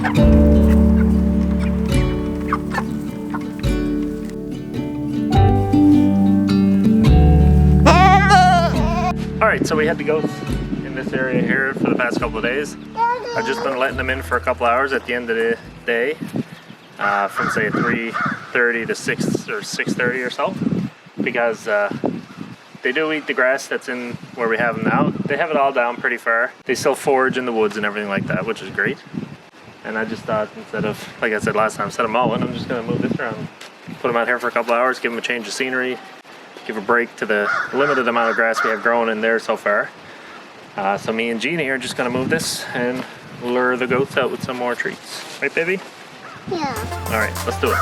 Alright, so we had the goats in this area here for the past couple of days. I've just been letting them in for a couple hours at the end of the day, from say 3:30 to 6 or 6:30 or so, because they do eat the grass that's in where we have them now. They have it all down pretty far. They still forage in the woods and everything like that, which is great. And I just thought, instead of, like I said last time, instead of mowing, I'm just going to move this around, put them out here for a couple hours, give them a change of scenery, give a break to the limited amount of grass we have growing in there so far. So me and Jeannie are just going to move this and lure the goats out with some more treats. Right, baby? Yeah. All right, let's do it.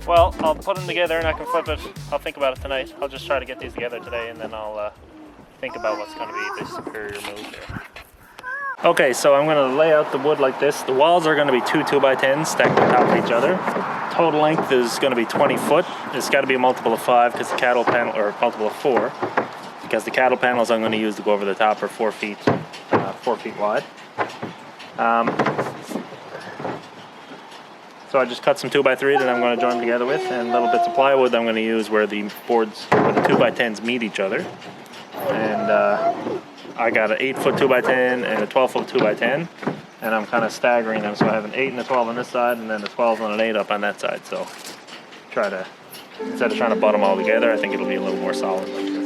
Well, I'll put them together and I can flip it. I'll think about it tonight. I'll just try to get these together today and then I'll think about what's going to be the superior move here. Okay, so I'm going to lay out the wood like this. The walls are going to be 2 2x10s stacked on top of each other. Total length is going to be 20 foot. It's got to be a multiple of 5 because the cattle panel, or multiple of 4, because the cattle panels I'm going to use to go over the top are 4 feet wide. So I just cut some 2x3 that I'm going to join together with, and little bits of plywood I'm going to use where the boards, where the 2x10s meet each other. And I got an 8 foot 2x10 and a 12 foot 2x10, and I'm kind of staggering them. So I have an 8 and a 12 on this side, and then a 12 and an 8 up on that side. So try to, instead of trying to butt them all together, I think it'll be a little more solid like this.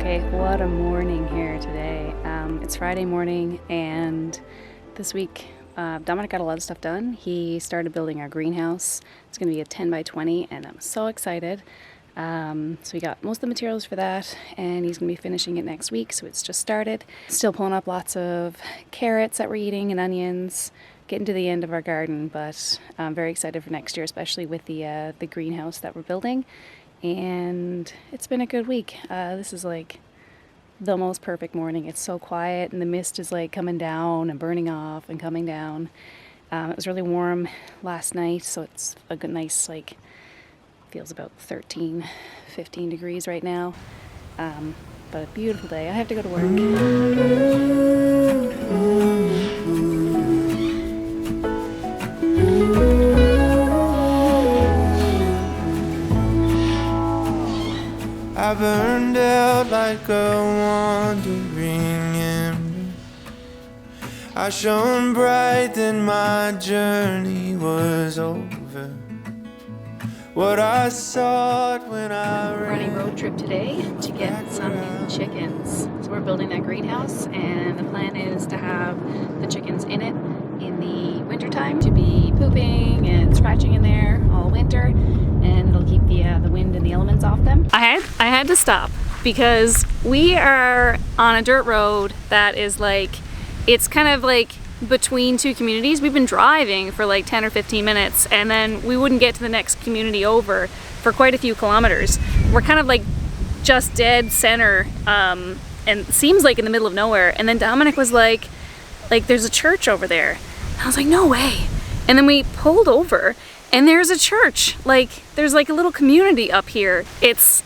Okay, what a morning here today. It's Friday morning, and this week Dominic got a lot of stuff done. He started building our greenhouse. It's going to be a 10x20, and I'm so excited. So we got most of the materials for that, and he's going to be finishing it next week, so it's just started. Still pulling up lots of carrots that we're eating and onions, getting to the end of our garden, but I'm very excited for next year, especially with the greenhouse that we're building. And it's been a good week. This is like the most perfect morning. It's so quiet and the mist is like coming down and burning off and coming down. It was really warm last night, so it's a good nice, like, feels about 13, 15 degrees right now. But a beautiful day. I have to go to work. I burned out like a wandering ember. I shone bright, then my journey was over. What I sought when I We're on a road trip today to get some new chickens. So we're building that greenhouse, and the plan is to have the chickens in it in the wintertime to be pooping and scratching in there all winter, and it'll keep the wind and the elements off them. I had to stop because we are on a dirt road that is like, it's kind of like between two communities. We've been driving for like 10 or 15 minutes, and then we wouldn't get to the next community over for quite a few kilometers. We're kind of like just dead center, and it seems like in the middle of nowhere. And then Dominic was like there's a church over there. And I was like, no way. And then we pulled over, and there's a church. Like, there's like a little community up here. It's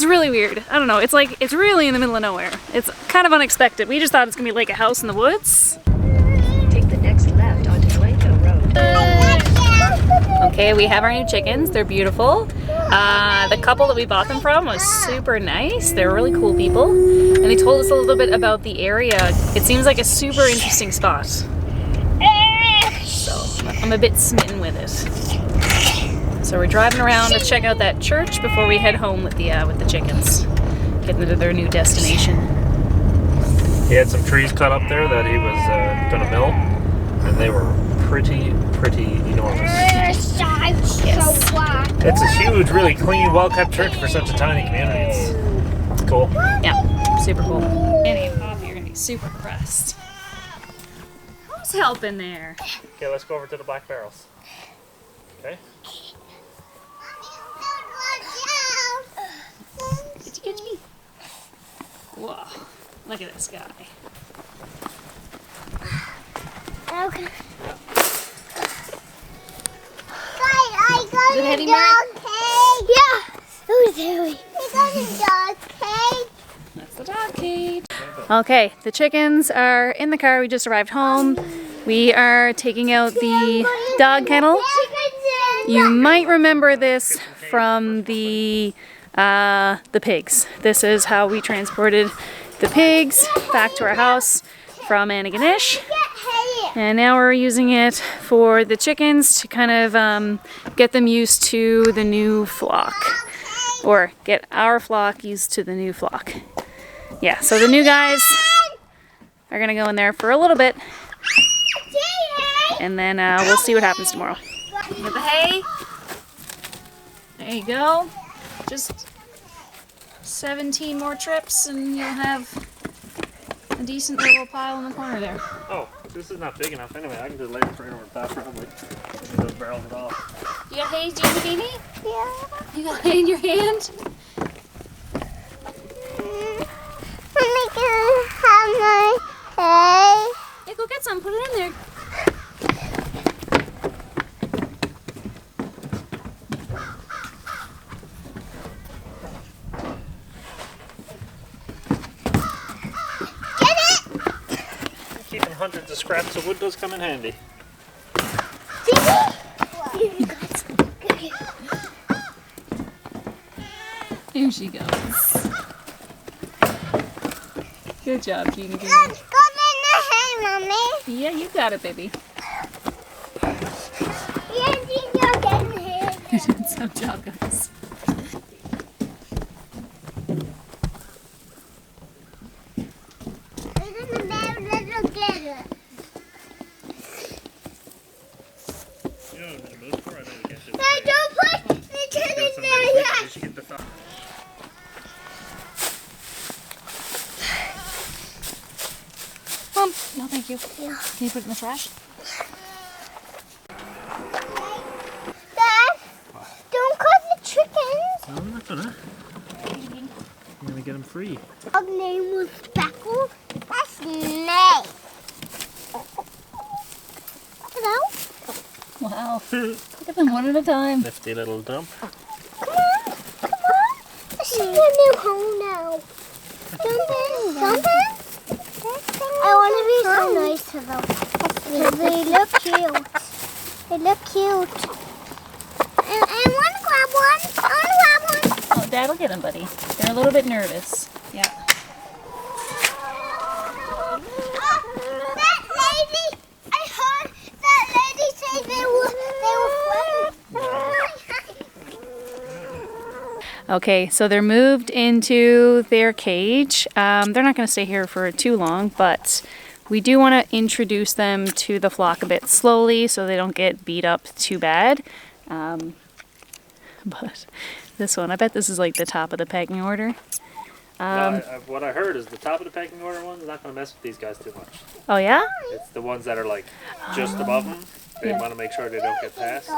really weird. I don't know. It's like, it's really in the middle of nowhere. It's kind of unexpected. We just thought it's gonna be like a house in the woods. Take the next left onto Blanco Road. Okay, we have our new chickens. They're beautiful. The couple that we bought them from was super nice. They're really cool people. And they told us a little bit about the area. It seems like a super interesting spot. So I'm a bit smitten with it. So we're driving around to check out that church before we head home with the chickens, getting to their new destination. He had some trees cut up there that he was going to mill, and they were pretty enormous. It's a huge, really clean, well-kept church for such a tiny community. It's cool. Yeah, super cool. Annie and Poppy are going to be super impressed. Who's helping there? Okay, let's go over to the black barrels. Okay? Did you catch me? Whoa, look at this guy. Okay. Is it heavy, Mary? Yeah. Who's heavy? We got a dog cage. That's the dog cage. Okay, the chickens are in the car. We just arrived home. We are taking out the dog kennel. You might remember this from the pigs. This is how we transported the pigs back to our house from Antigonish. And now we're using it for the chickens to kind of get them used to the new flock. Or get our flock used to the new flock. Yeah, so the new guys are gonna go in there for a little bit. And then we'll see what happens tomorrow. Get the hay. There you go. Just 17 more trips and you'll have a decent little pile in the corner there. Oh, this is not big enough anyway. I can just lay it right over the top probably. Those barrels it off. You got hay, do you, baby? Yeah. You got hay in your hand? Let me have my hay. Yeah, go get some, put it in there. Keeping hundreds of scraps of wood does come in handy. Here she goes. Good job, Jeannie. Let's go in the hay, Mommy. Yeah, you got it, baby. Yeah, you're getting hay. You did some job, guys. We're gonna have a little together. No, don't put the chicken there yet. No, thank you. Can you put it in the trash? Dad, don't cut the chickens. No, I'm not gonna. I'm gonna get them free. Dog name was Speckle. That's nice. Hello? Wow. Look at them one at a time. Nifty little dump. Come on. This is your new home now. Jump in. I want to be so nice to them. They look cute. They look cute. And I want to grab one. I want to grab one. Oh, Dad will get them, buddy. They're a little bit nervous. Yeah. That lady, I heard that lady say they were Okay, so they're moved into their cage. They're not going to stay here for too long, but we do want to introduce them to the flock a bit slowly so they don't get beat up too bad. But this one, I bet this is like the top of the pecking order. What I heard is the top of the pecking order one's not going to mess with these guys too much. Oh yeah? It's the ones that are like just above them. They Yeah. want to make sure they don't get past.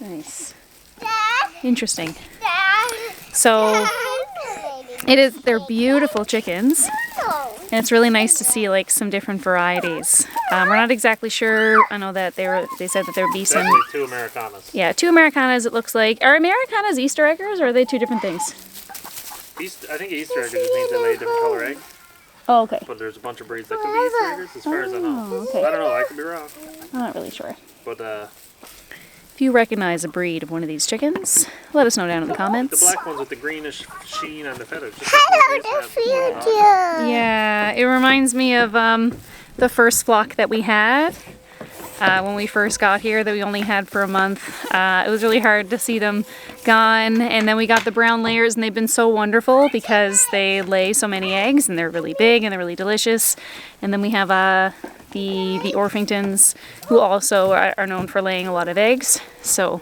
Nice. Dad, Interesting. Dad. So they're beautiful chickens. And it's really nice to see like some different varieties. We're not exactly sure. I know that they said that there would be some. Definitely two Americanas. Yeah, two Americanas. It looks like. Are Americanas Easter eggers, or are they two different things? I think Easter eggers just means they lay a different color egg. Oh, okay. But there's a bunch of breeds that could be Easter eggers, as far as I know. Oh, okay. I don't know. I could be wrong. I'm not really sure. But If you recognize a breed of one of these chickens, let us know down in the the comments. black ones with the greenish sheen on the feathers. Just Hello, like the the future. Yeah, it reminds me of the first flock that we had. when we first got here that we only had for a month. It was really hard to see them gone, and then we got the brown layers, and they've been so wonderful because they lay so many eggs, and they're really big and they're really delicious. And then we have the Orpingtons, who also are known for laying a lot of eggs. So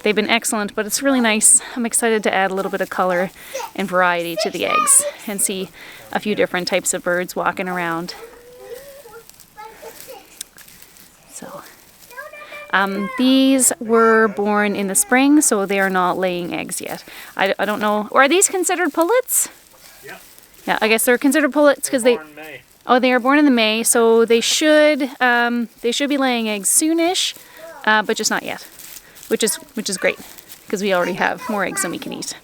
they've been excellent, but it's really nice. I'm excited to add a little bit of color and variety to the eggs and see a few different types of birds walking around. So these were born in the spring, so they are not laying eggs yet. I don't know. Or are these considered pullets? Yeah. Yeah, I guess they're considered pullets because they. Born in May. Oh, they are born in the May, so they should be laying eggs soonish, but just not yet, which is great because we already have more eggs than we can eat.